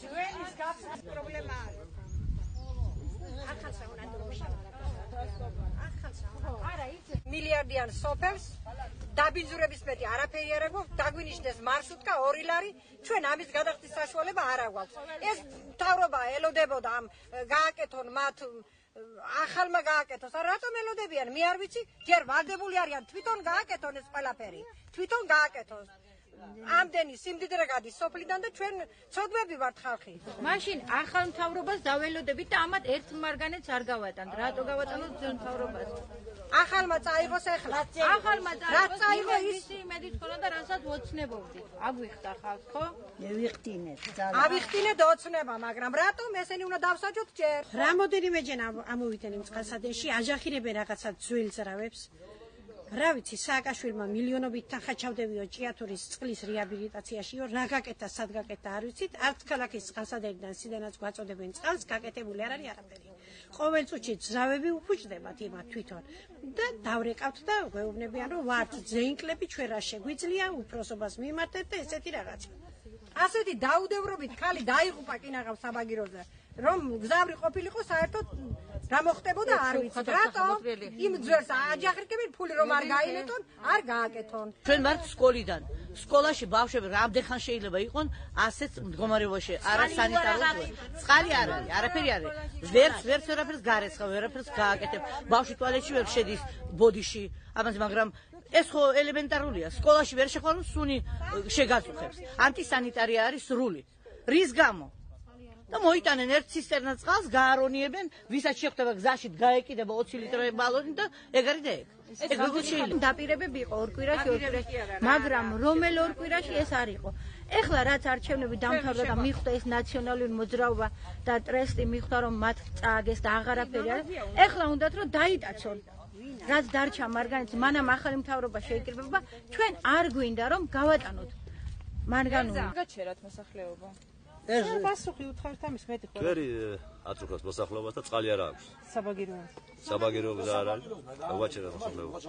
ჩვენის გაფრთხილების პრობლემაა. მილიარდიან სოფელს დაბინძურების მეტი არაფერი არ აქვს, დაგვინიშნეს მარშრუტკა 2 ლარი, ჩვენ ამის გადახდის საშუალება არ აქვს. ეს მთავრობა ელოდებოდა ამ გააკეთონ მათ ახალმა გააკეთოს, რატომ ელოდებიან? მე არ ვიცი, ჯერ ვალდებული არიან თვითონ გააკეთონ ეს ყველაფერი. თვითონ გააკეთოს. ამდენი სიმდიდრე გადის სოფლიდან და ჩვენ ცოდვები ვართ ხალხი. მაშინ ახალ მთავრობას დაველოდებით და ამათ ერთ მარგანეთს არ გავატანთ. რატო გავატანოთ ძველ მთავრობას? ახალმა წაიღოს ახლა. ახალმა წაიღო ის იმედით ხონა და რასაც ვოცნებობდით. აგვიხდა ხალხს, ხო? მევიხტინეთ. ავიხტინეთ ოცნება, მაგრამ რატომ ესენი უნდა დავსაჯოთ ჯერ? რამოდენიმეჯერ ამოვიდნენ იმ წყალსადენში, აჯახირებენ რაღაცა ძველ ძრავებს. რა ვიცი, სააკაშვილმა მილიონობით თანხა ჩავდებიო ჭიათურის წყლის რეაბილიტაციაშიო, რა გაკეთა, სად გაკეთა, არ ვიცით, არც ქალაქის წყალსადენიდან სიდანაც გვაწოდებენ წყალს, გაკეთებული არ არის არაფერი. ყოველ წუთში ძრავები უფუჭდებათ იმათ თვითონ და დავრეკავთ და გვეუბნებიან, რომ ვართ ძენკლები, ჩვენ რა შეგვიძლია, უფროსობას მიმართეთ და ესეთი რაღაცა. ასეთი დაუდევრობით ხალი დაიღუპა კინაღავ საბაგიროზე, რომ გზავრი ყოფილიყო საერთოდ რა მოხდებოდა არ ვიცით. რატომ იმ ძველს აჯახირებენ ფული რომ არ გაინეტონ, არ გააკეთონ. ჩვენ ვართ სკოლიდან. სკოლაში ბავშვები რამდენ ხან შეიძლება იყონ ასეთ მდგომარეობაში, არასანიტარული. წყალი არ არის, არაფერი არ არის. ვერც ვერაფერს გარეცხა, ვერაფერს გააკეთებ. ბავშვი ტუალეტში ვერ შედის ბოდიში, ამაზე, მაგრამ ეს ხო ელემენტარულია. სკოლაში ვერ შეხვარ სუნი შეგაწუხებს. ანტისანიტარია არის სრული. რის გამო? და მოიტანენ ერთ ცისტერნას წყალს, გაარონიებენ, ვისაც შეხვდება გზაში გაეკიდება 20 ლიტრი ბალონი და ეგ არის და ეგ. ეგ როგორ შეიძლება? დაპირებები იყო 2 კვირაში, მაგრამ რომელ 2 კვირაში ეს არ იყო. ეხლა რაც არჩევნები დამთავრდა და მიხვდა ეს ნაციონალური მოძრაობა და ტრესტი მიხვდა რომ მათ წააგეს და აღარაფერი არის. ეხლა უნდათ რომ დაიტაცონ. რაც დარჩა მარგანეცი, მანამ ახალი მთავრობა შეიკრიბება, ჩვენ არ გვინდა რომ გავატანოთ მარგანული. გაჩერათ მოსახლეობა. ეს პასუხი უთხართ ამის მეტი ხო? ვერი აწუხებს მოსახლეობას და წყალი არ აქვს. საბაგირო გზა არ არის. გავაჩერეთ მოსახლეობას.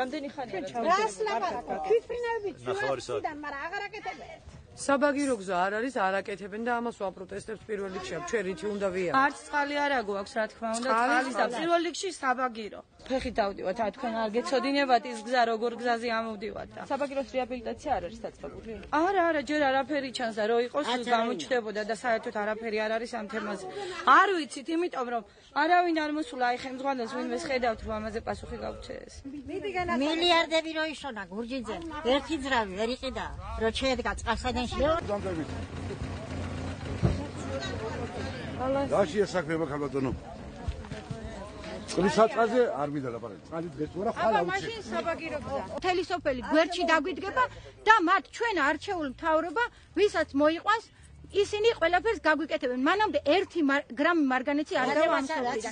რამდენი ხანია? რას ლაპარაკობ? თვითმფრინავებით სულიდან, მაგრამ აღარ აკეთებენ. საბაგირო გზა არ არის, არ აკეთებენ და ამას ვაპროტესტებთ პირველ რიგში. ჩვენ რითი უნდა ვიაროთ? არც წყალი არ აგვაქვს, რა თქმა უნდა, წყალის და პირველ რიგში საბაგირო. ფეხით დავდივართ, თქვენ არ გეცოდინებათ ის გზა როგორ გზაზე ამოვდივართ და საბაგიროს რეაბილიტაცია არ არის დაწყებული? არა, ჯერ არაფერი ჩანს და რო იყოს გამოჩნდებოდა და საერთოდ არაფერი არ არის ამ თემაზე. არ ვიცით, იმიტომ რომ არავინ არ მოსულა აი ხელმძღვანელს ვინმე ხედავთ რომ ამაზე პასუხი გავუჩეს. მილიარდები რო იშონა გურჯინზე, ერთი ძრავი ვერ იყიდა, რო შეედგა წყალსადენში. დაშია საქმეა ქალბატონო. წყლის საწყაზე არ მინდა ლაპარაკი. წყალი დღეს თუ არა ხალხი. მაშინ საბაგირო გზა. მთელი სოფელი გვერდში დაგვიდგება და მათ ჩვენ არჩეულ მთავრობა, ვისაც მოიყვანს, ისინი ყველაფერს გაგვიკეთებენ. მანამდე 1 გრამი მარგანეცი არ გავამსხვრდით.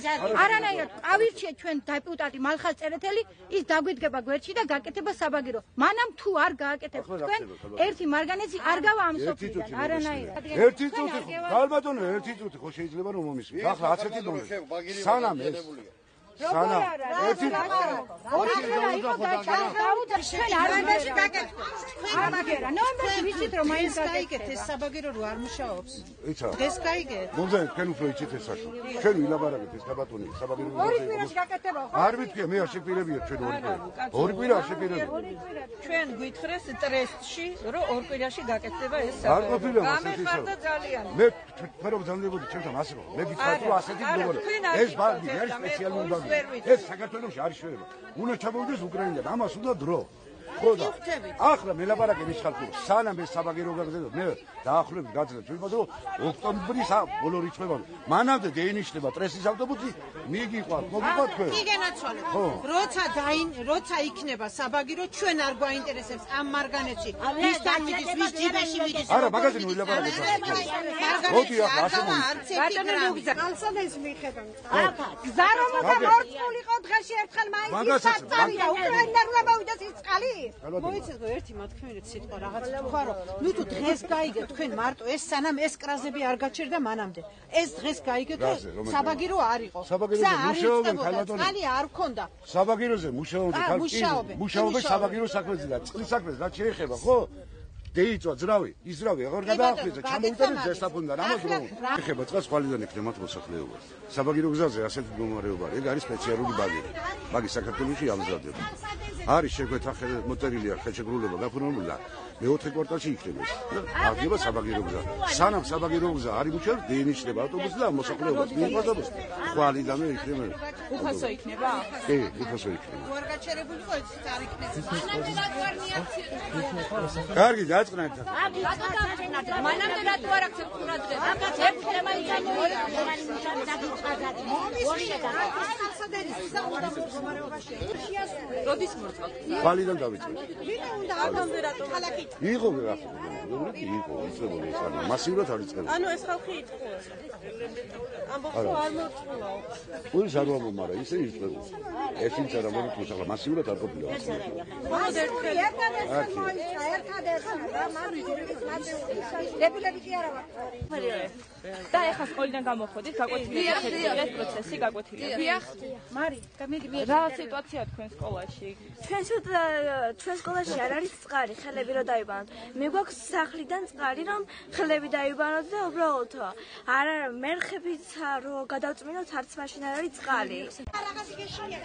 არანაირად ყავირჩიეთ ჩვენ დეპუტატი მალხაზ წერეთელი, ის დაგვიდგება გვერდში და გაკეთება საბაგირო. მანამ თუ არ გააკეთებთ თქვენ 1 მარგანეცი არ გავამსხვრდით. არანაირად. 1 წუთი ხო? ქალბატონო 1 წუთი ხო შეიძლება რომ მომისმის. ახლა 10 დონე. სანამ ეს სანამ 1 წუთი ნოემბერში ვიცით რომ მაინც გაიგეთ ეს საბაგირო რო არ მუშაობს. ეს გაიგეთ. მომდენ თქვენ უფრო იცით ეს საშო. ჩვენ ვილაპარაკეთ ეს ქალბატონი საბაგირო. 2 კვირაში გაკეთება ხო? არ ვიტყვი მე არ შეპირებია ჩვენ 2 კვირა. 2 კვირა არ შეპირებია. ჩვენ გვითხრეს ტრესტში რომ 2 კვირაში გაკეთდება ეს საბაგირო. არ ყოფილა გამეხარდა ძალიან. მე თქვენ რომ ძალდებოდი ჩემთან ასე რომ მე გითხრათ რომ ასეთი მდგომარეობა. ეს ბანდი არის სპეციალური ბანდი. ეს საქართველოში არის შეიძლება. უნდა ჩამოვიდეს უკრაინიდან, ამას უნდა დრო. ხო და ახლა მე ლაპარაკი ის ხალხი სანამ ეს საბაგირო გაგზავნოთ მე დაახლოებით გაძლევთ ვიყავ რომ ოქტომბრის ბოლო რიცხვება მანამდე დაინიშნება ტრესის ავტობუსი მიგიყვართ მოგიყვართ თქვენ კი გენაცვალეთ როცა იქნება საბაგირო ჩვენ არ გვაინტერესებს ამ მარგანეცში ვისთან მიდის ვის ჯიბეში მიდის არა მაგაზე ვილაპარაკეთ მოდი ახლა ასე ბატონო ლუგზა კალსადენს მიხედავ გზა რომ უნდა მორწმულიყო დღეში ერთხელ მაინც საწავიდა უკრაინიდან უნდა მოვიდეს ის წყალი მოიცეთ რომ ერთი მოთქმით სიტყვა რაღაც თქვა რომ ნუ თუ დღეს გაიგეთ თქვენ მარტო ეს სანამ ეს კრაზები არ გაჩერდა მანამდე ეს დღეს გაიგეთ რომ საბაგირო არ იყო საბაგიროზე მუშაობენ ქალბატონი წყალი არ ქონდა საბაგიროზე მუშაობენ ქალბატონი მუშაობენ საბაგირო საქმეზე და წყლის საქმეზე რაც შეეხება ხო დეიწვა ძრავი, იზრავი, აღარ გადაახლიცა, ჩამოვიტანეთ ზესტაფონიდან, ამას რომ ეხება წყალს ხვალიდან იქნება მათ მოსახლეობა. საბაგირო გზაზე ასეთი მდგომარეობა, ეგ არის სპეციალური ბაგირი. ბაგი საქართველოში ამზადება. არის შეგვეთა მოწერილია ხელშეკრულება გაფორმებული და მეოთხე კვარტალში იქნება ეს. აღება საბაგირო გზა. სანამ საბაგირო გზა არ იმუშავებს, დეინიშნება ავტობუსი და მოსახლეობა მიყვადობს. ხვალიდანვე იქნება. უფასო იქნება? კი, უფასო იქნება. უარ გაჩერებული ხო ეს არ იქნება? კარგი, დაწყნეთ. მანამდე რატო არ აქცევთ ყურადღებას? როდის მოწყალთ? ხვალიდან დავიწყე. ვინ უნდა აქამდე რატო ქალაქით? იყო გახსოვდი, იყო, იწებული ეს არის. მასიურად არ იწყება. ანუ ეს ხალხი იტყუეს. ამბობს რომ არ მოწყულაო. უის არ ვამბობ, მაგრამ ისე იწყება. ეს ინც არა მოიწვია, მაგრამ მასიურად არ ყოფილა. ლებილები კი არა ვარ. და ეხლა სკოლიდან გამოხოდით, გაკვეთილია ეს პროცესი, გაკვეთილია. დიახ. მარი, გამიდი რა სიტუაცია თქვენ სკოლაში? ჩვენ სკოლაში არ არის წყარი, ხელები რომ დაიბანოთ. მე გვაქვს სახლიდან წყარი, რომ ხელები დაიბანოთ და უბრალოდ არა მერხებიცა რომ გადავწმინოთ, არც მაშინ არ არის წყალი. რაღაცა გეშია.